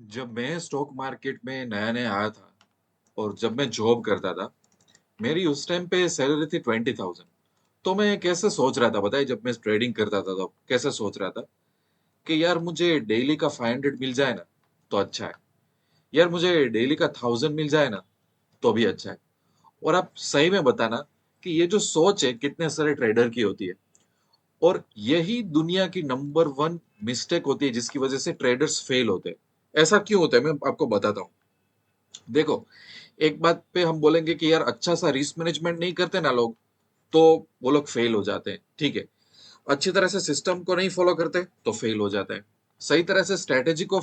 जब मैं stock market में नया नया आया था और जब मैं जॉब करता था, मेरी उस टाइम पे सैलरी थी 20,000। तो मैं कैसे सोच रहा था बताइए, जब मैं ट्रेडिंग करता था तो कैसे सोच रहा था कि यार मुझे डेली का 500 मिल जाए ना तो अच्छा है। यार मुझे डेली का 1000 मिल जाए ना तो भी अच्छा है। और आप सही में बताना कि ये जो सोच है कितने सारे ट्रेडर की होती है, और यही दुनिया की नंबर वन मिस्टेक होती है जिसकी वजह से ट्रेडर्स फेल होते हैं। ऐसा क्यों होता है मैं आपको बताता हूँ। देखो, एक बात पे हम बोलेंगे कि यार अच्छा सा रिस्क मैनेजमेंट नहीं करते ना लोग, तो वो लोग फेल हो जाते हैं। ठीक है, अच्छी तरह से सिस्टम को नहीं फॉलो करते तो फेल हो जाते हैं। सही तरह से स्ट्रेटेजी को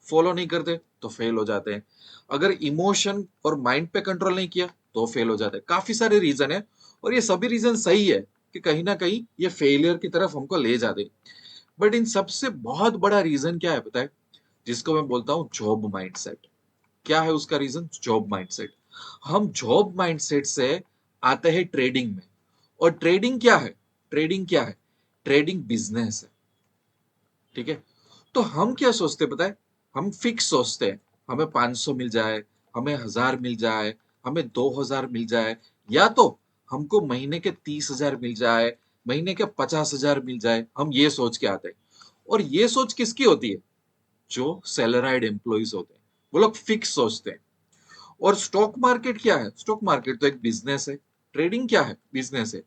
फॉलो नहीं करते तो फेल हो जाते हैं। अगर इमोशन और माइंड पे कंट्रोल नहीं किया तो फेल हो जाते हैं। काफी सारे रीजन है, और ये सभी रीजन सही है कि कहीं ना कहीं ये फेलियर की तरफ हमको ले जाते हैं। बट इन सबसे बहुत बड़ा रीजन क्या है पता है? जिसको मैं बोलता हूँ जॉब माइंडसेट। क्या है उसका रीजन? Job mindset. हम जॉब माइंडसेट से आते हैं ट्रेडिंग में। और ट्रेडिंग क्या है? ट्रेडिंग क्या है? ट्रेडिंग बिजनेस है। ठीक है, तो हम क्या सोचते हैं पता है? हम फिक्स सोचते हैं, हमें 500 मिल जाए, हमें 1000 मिल जाए, हमें 2000 मिल जाए, या तो हमको महीने के 30,000 मिल जाए, महीने के 50,000 मिल जाए। हम ये सोच के आते हैं। और ये सोच किसकी होती है? जो सैलराइड एम्प्लॉइज होते हैं, वो लोग फिक्स सोचते हैं। और स्टॉक मार्केट क्या है? स्टॉक मार्केट तो एक बिजनेस है। ट्रेडिंग क्या है? बिजनेस है।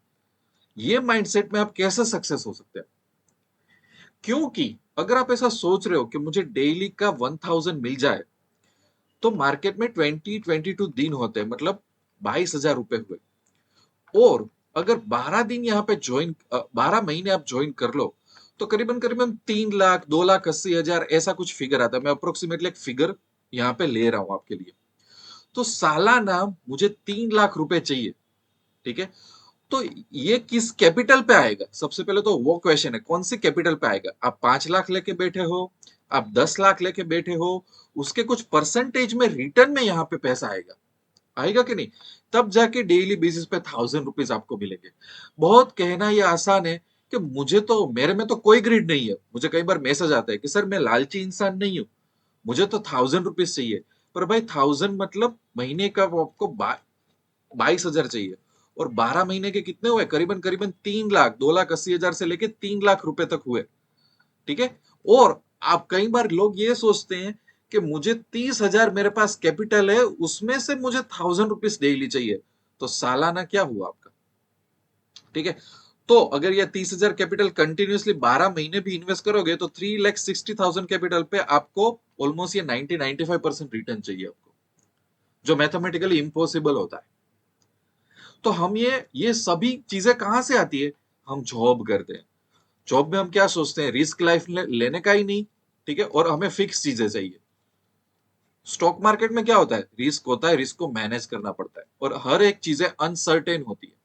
ये माइंडसेट में आप कैसे सक्सेस हो सकते हैं? क्योंकि अगर आप ऐसा सोच रहे हो कि मुझे डेली का 1000 मिल जाए, तो मार्केट में 22 होते हैं, मतलब 22,000 रुपए हुए। और अगर 12 दिन यहाँ पे 12 महीने आप ज्वाइन कर लो, तो करीबन करीबन 3 लाख 2,80,000 ऐसा कुछ फिगर आता है। मैं अप्रोक्सीमेटली एक फिगर यहाँ पे ले रहा हूं आपके लिए। तो सालाना मुझे 3 लाख रुपए चाहिए। ठीक है, तो ये किस कैपिटल पे आएगा? सबसे पहले तो वो क्वेश्चन है, कौन सी कैपिटल पे आएगा? आप 5 लाख लेके बैठे हो, आप 10 लाख लेके बैठे हो, उसके कुछ परसेंटेज में रिटर्न में यहाँ पे पैसा आएगा। आएगा कि नहीं? तब जाके डेली बेसिस पे 1000 रुपीज आपको मिलेंगे। बहुत कहना ये आसान है कि मुझे तो, मेरे में तो कोई ग्रिड नहीं है। मुझे कई बार मैसेज आता है कि सर मैं लालची इंसान नहीं हूँ, मुझे तो 1000 रुपीज चाहिए। पर भाई 1000 मतलब महीने का वो आपको 22,000 चाहिए। और 12 महीने के कितने हुए? करीबन करीबन 3 लाख 2,80,000 से लेके 3 लाख रुपए तक हुए। ठीक है, और आप कई बार लोग ये सोचते हैं कि मुझे 30,000 मेरे पास कैपिटल है, उसमें से मुझे 1000 रुपीज डेली चाहिए। तो सालाना क्या हुआ आपका? ठीक है, तो अगर ये 30,000 कैपिटल कंटिन्यूसली 12 महीने भी इन्वेस्ट करोगे तो 3,60,000 कैपिटल पे आपको ऑलमोस्ट ये 90-95% रिटर्न चाहिए आपको, जो मैथमेटिकली इम्पॉसिबल होता है। तो हम ये सभी चीजें कहां से आती है? हम जॉब करते हैं। जॉब में हम क्या सोचते हैं? रिस्क लाइफ लेने का ही नहीं। ठीक है, और हमें फिक्स चीजें चाहिए। स्टॉक मार्केट में क्या होता है? रिस्क होता है, रिस्क को मैनेज करना पड़ता है, और हर एक चीजें अनसर्टेन होती है।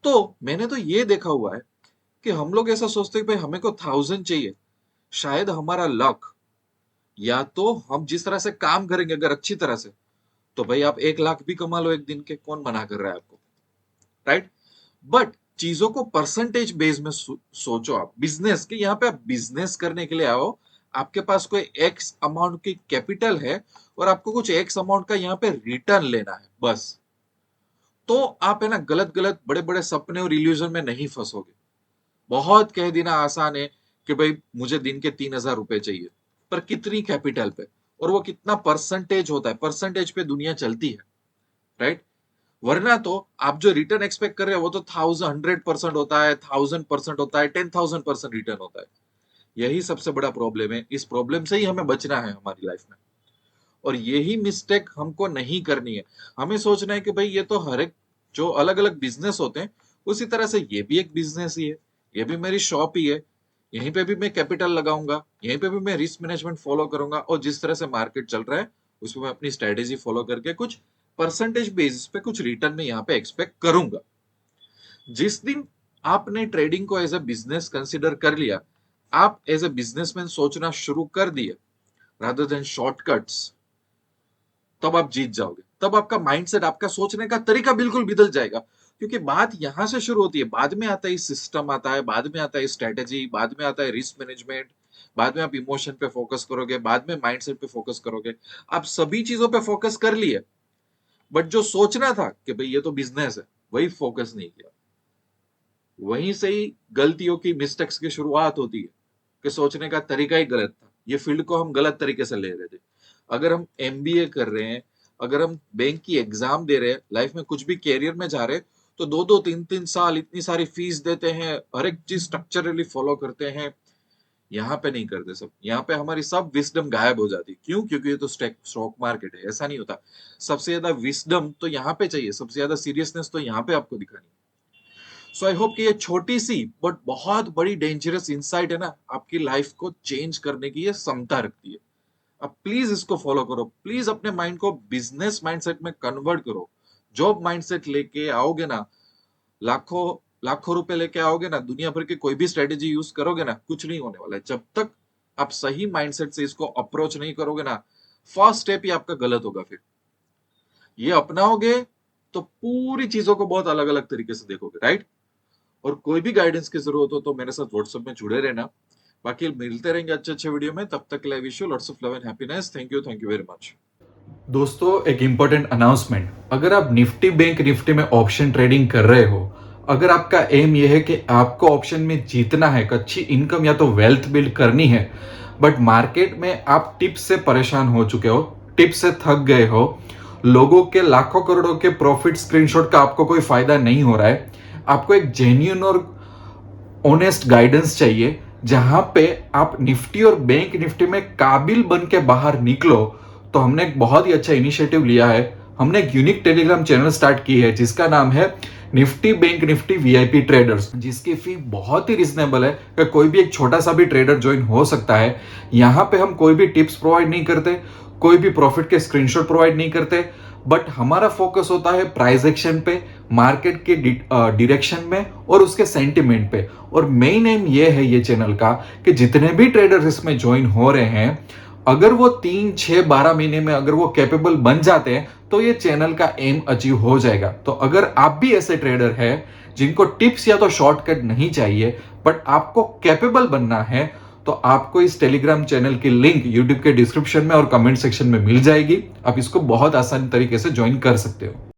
तो मैंने तो ये देखा हुआ है कि हम लोग ऐसा सोचते हैं भाई हमें को 1000 चाहिए। शायद हमारा लक, या तो हम जिस तरह से काम करेंगे अगर अच्छी तरह से, तो भाई आप 1 लाख भी कमा लो एक दिन के, कौन मना कर रहा है आपको? राइट? बट चीजों को परसेंटेज बेस में सोचो। आप बिजनेस के, यहाँ पे आप बिजनेस करने के लिए आओ, आपके पास कोई एक्स अमाउंट की कैपिटल है, और आपको कुछ एक्स अमाउंट का यहाँ पे रिटर्न लेना है बस। तो आप है ना, गलत गलत बड़े बड़े सपने और इल्यूजन में नहीं फंसोगे। बहुत कह देना आसान है कि भाई मुझे दिन के 3,000 रुपए चाहिए, पर कितनी कैपिटल पे? और वो कितना परसेंटेज होता है? परसेंटेज पे दुनिया चलती है। राइट? वरना तो आप जो रिटर्न एक्सपेक्ट कर रहे हो वो तो 1,100% होता है, 1,000% होता है, 10,000% रिटर्न होता है। यही सबसे बड़ा प्रॉब्लम है। इस प्रॉब्लम से ही हमें बचना है हमारी लाइफ में। और यही मिस्टेक हमको नहीं करनी है। हमें सोचना है कि भाई ये तो हर एक, जो अलग अलग बिजनेस होते हैं, उसी तरह से ये भी एक बिजनेस ही है। ये भी मेरी शॉप ही है। यहीं पे भी मैं कैपिटल लगाऊंगा, यहीं पे भी मैं रिस्क मैनेजमेंट फॉलो करूंगा, और जिस तरह से मार्केट चल रहा है उसमें मैं अपनी स्ट्रेटेजी फॉलो करके कुछ परसेंटेज बेसिस पे कुछ रिटर्न में यहाँ पे एक्सपेक्ट करूंगा। जिस दिन आपने ट्रेडिंग को एज ए बिजनेस कंसिडर कर लिया, आप एज ए बिजनेसमैन सोचना शुरू कर दिए रादर देन शॉर्टकट्स, तब आप जीत जाओगे। तब आपका माइंडसेट, आपका सोचने का तरीका बिल्कुल बदल जाएगा। क्योंकि बात यहां से शुरू होती है, बाद में आता है सिस्टम, आता है बाद में, आता है स्ट्रेटेजी, बाद में आता है रिस्क मैनेजमेंट, बाद में आप इमोशन पे फोकस करोगे, बाद में माइंडसेट पे फोकस करोगे। आप सभी चीजों पे फोकस कर लिए, बट जो सोचना था कि भाई ये तो बिजनेस है, वही फोकस नहीं किया। वहीं से ही गलतियों की, मिस्टेक्स की शुरुआत होती है कि सोचने का तरीका ही गलत था। ये फील्ड को हम गलत तरीके से ले रहे थे। अगर हम एमबीए कर रहे हैं, अगर हम बैंक की एग्जाम दे रहे हैं, लाइफ में कुछ भी कैरियर में जा रहे हैं, तो 2-2 3-3 साल इतनी सारी फीस देते हैं, हर एक चीज स्ट्रक्चरली फॉलो करते हैं। यहाँ पे नहीं करते सब। यहाँ पे हमारी सब विस्डम गायब हो जाती है। क्यों? क्योंकि ये तो स्टॉक मार्केट है, ऐसा नहीं होता। सबसे ज्यादा विस्डम तो यहाँ पे चाहिए, सबसे ज्यादा सीरियसनेस तो यहाँ पे आपको दिखानी है। सो आई होप कि ये छोटी सी बट बहुत बड़ी डेंजरस इंसाइट है ना, आपकी लाइफ को चेंज करने की ये क्षमता रखती है। अब प्लीज इसको फॉलो करो। प्लीज अपने माइंड को बिजनेस माइंडसेट में कन्वर्ट करो। जॉब माइंडसेट लेके आओगे ना, लाखों लाखों रुपए लेके आओगे ना, दुनिया भर की कोई भी स्ट्रेटेजी यूज करोगे ना, कुछ नहीं होने वाला है। जब तक आप सही माइंडसेट से इसको अप्रोच नहीं करोगे ना, फर्स्ट स्टेप ही आपका गलत होगा। फिर ये अपनाओगे तो पूरी चीजों को बहुत अलग अलग तरीके से देखोगे, राइट? और कोई भी गाइडेंस की जरूरत हो तो मेरे साथ व्हाट्सएप में जुड़े रहना। बाकी मिलते रहेंगे अच्छे अच्छे वीडियो में। तब तक के लिए wish you lots of love and happiness. Thank you very much. दोस्तों, एक इंपॉर्टेंट अनाउंसमेंट। अगर आप निफ्टी बैंक निफ्टी में ऑप्शन ट्रेडिंग कर रहे हो, अगर आपका एम यह है कि आपको ऑप्शन में जीतना है, अच्छी इनकम या तो वेल्थ बिल्ड करनी है, बट मार्केट में आप टिप्स से परेशान हो चुके हो, टिप्स से थक गए हो, लोगों के लाखों करोड़ों के प्रॉफिट स्क्रीनशॉट का आपको कोई फायदा नहीं हो रहा है, आपको एक जेन्युइन और ऑनेस्ट गाइडेंस चाहिए जहां पे आप निफ्टी और बैंक निफ्टी में काबिल बन के बाहर निकलो, तो हमने एक बहुत ही अच्छा इनिशिएटिव लिया है। हमने एक यूनिक टेलीग्राम चैनल स्टार्ट की है जिसका नाम है Nifty bank Nifty VIP traders, जिसकी फी बहुत ही रिजनेबल है कि कोई भी एक छोटा सा भी ट्रेडर ज्वाइन हो सकता है। यहाँ पे हम कोई भी टिप्स प्रोवाइड नहीं करते, कोई भी प्रॉफिट के स्क्रीनशॉट प्रोवाइड नहीं करते, बट हमारा फोकस होता है प्राइस एक्शन पे, मार्केट के डायरेक्शन में और उसके सेंटिमेंट पे। और मेन एम ये है ये चैनल का कि जितने भी ट्रेडर्स इसमें ज्वाइन हो रहे हैं, अगर वो 3, 6, 12 महीने में अगर वो कैपेबल बन जाते हैं तो ये चैनल का एम अचीव हो जाएगा। तो अगर आप भी ऐसे ट्रेडर हैं जिनको टिप्स या तो शॉर्टकट नहीं चाहिए बट आपको कैपेबल बनना है, तो आपको इस टेलीग्राम चैनल की लिंक यूट्यूब के डिस्क्रिप्शन में और कमेंट सेक्शन में मिल जाएगी। आप इसको बहुत आसान तरीके से ज्वाइन कर सकते हो।